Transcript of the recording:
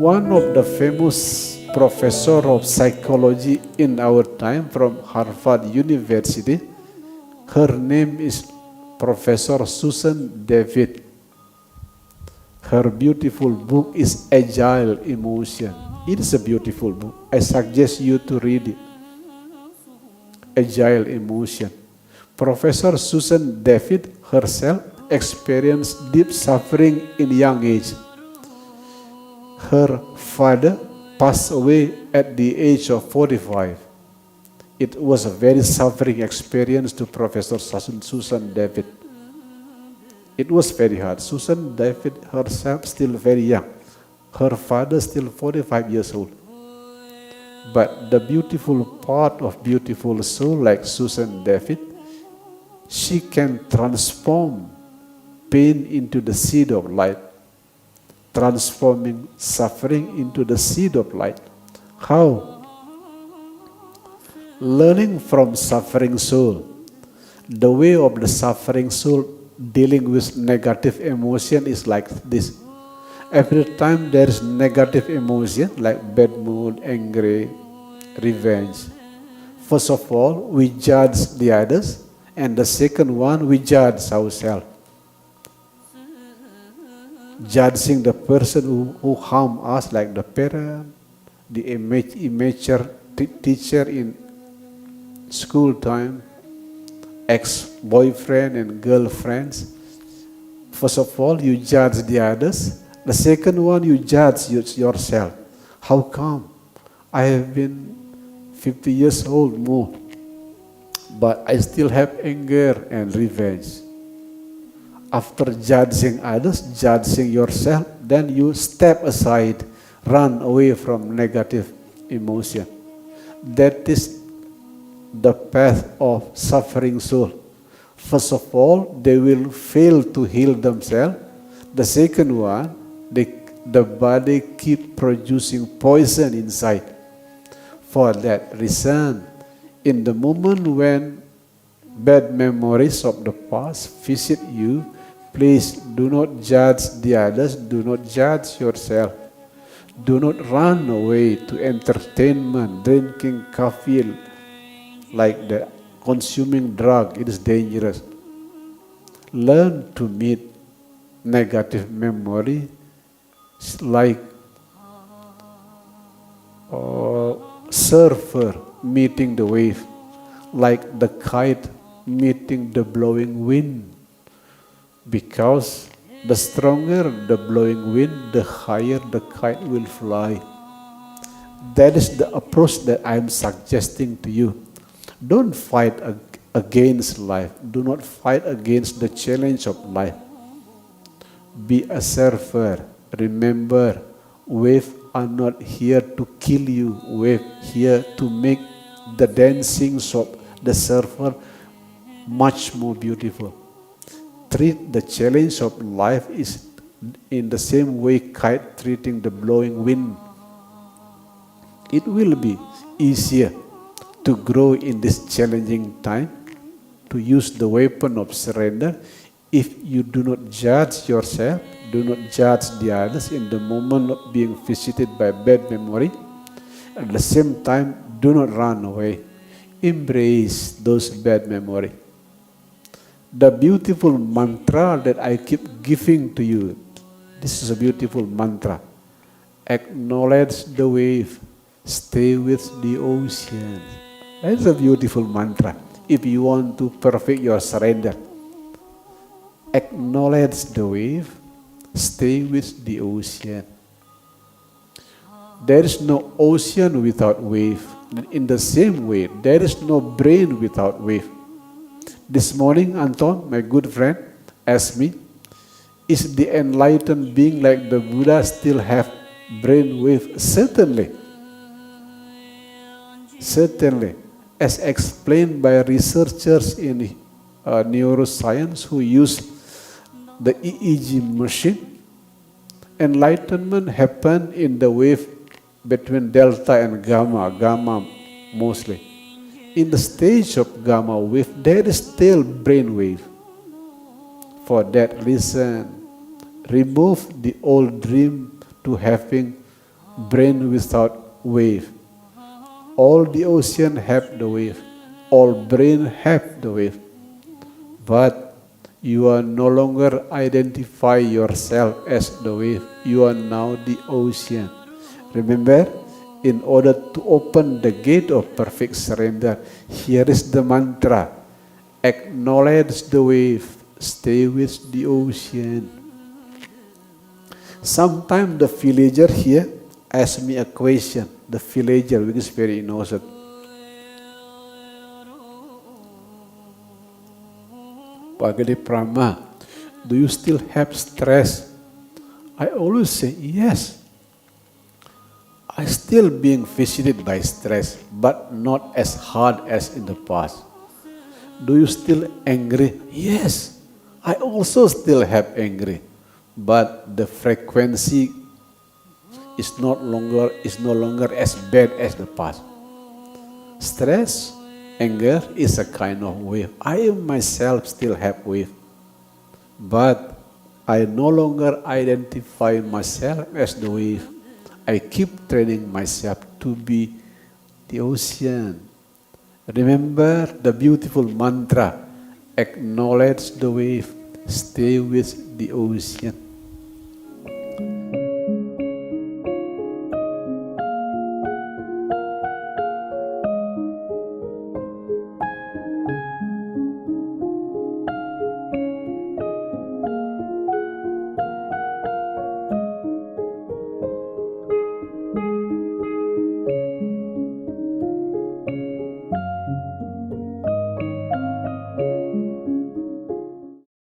One of the famous professor of psychology in our time from Harvard University, her name is Professor Susan David. Her beautiful book is Agile Emotion. It is a beautiful book. I suggest you to read it. Agile Emotion. Professor Susan David herself experienced deep suffering in young age. Her father passed away at the age of 45. It was a very suffering experience to Professor Susan David. It was very hard. Susan David herself still very young. Her father still 45 years old. But the beautiful part of beautiful soul like Susan David, she can transform pain into the seed of light, transforming suffering into the seed of light. How? Learning from suffering soul. The way of the suffering soul dealing with negative emotion is like this. Every time there is negative emotion like bad mood, angry, revenge, first of all we judge the others, and the second one we judge ourselves. Judging the person who harm us, like the parent, the immature teacher in school time, ex-boyfriend and girlfriends. First of all, you judge the others. The second one, you judge yourself. How come? I have been 50 years old more, but I still have anger and revenge. After judging others, judging yourself, then you step aside, run away from negative emotion. That is the path of suffering soul. First of all, they will fail to heal themselves. The second one, the body keep producing poison inside. For that reason, in the moment when bad memories of the past visit you, please do not judge the others, do not judge yourself. Do not run away to entertainment, drinking coffee, like the consuming drug. It is dangerous. Learn to meet negative memory like surfer meeting the wave, like the kite meeting the blowing wind. Because the stronger the blowing wind, the higher the kite will fly. That is the approach that I am suggesting to you. Don't fight against life. Do not fight against the challenge of life. Be a surfer. Remember, waves are not here to kill you. Waves here to make the dancings of the surfer much more beautiful. Treat the challenge of life is in the same way kite treating the blowing wind. It will be easier to grow in this challenging time, to use the weapon of surrender, if you do not judge yourself, do not judge the others in the moment of being visited by bad memory. At the same time, do not run away. Embrace those bad memories. The beautiful mantra that I keep giving to you, this is a beautiful mantra. Acknowledge the wave, stay with the ocean. That's a beautiful mantra if you want to perfect your surrender. Acknowledge the wave, stay with the ocean. There is no ocean without wave. In the same way, there is no brain without wave. This morning, Anton, my good friend, asked me, is the enlightened being like the Buddha still have brain wave? Certainly. Certainly. As explained by researchers in neuroscience who use the EEG machine, enlightenment happened in the wave between delta and gamma mostly. In the stage of gamma wave, there is still brain wave. For that reason, remove the old dream to having brain without wave. All the ocean have the wave. All brain have the wave. But you are no longer identify yourself as the wave. You are now the ocean. Remember, in order to open the gate of perfect surrender, here is the mantra. Acknowledge the wave. Stay with the ocean. Sometimes the villager here asked me a question. The villager, which is very innocent. Pak Gede Prama, do you still have stress? I always say yes. I still being visited by stress, but not as hard as in the past. Do you still angry? Yes. I also still have angry, but the frequency is no longer as bad as the past. Stress, anger is a kind of wave. I myself still have wave, but I no longer identify myself as the wave. I keep training myself to be the ocean. Remember the beautiful mantra, acknowledge the wave, stay with the ocean.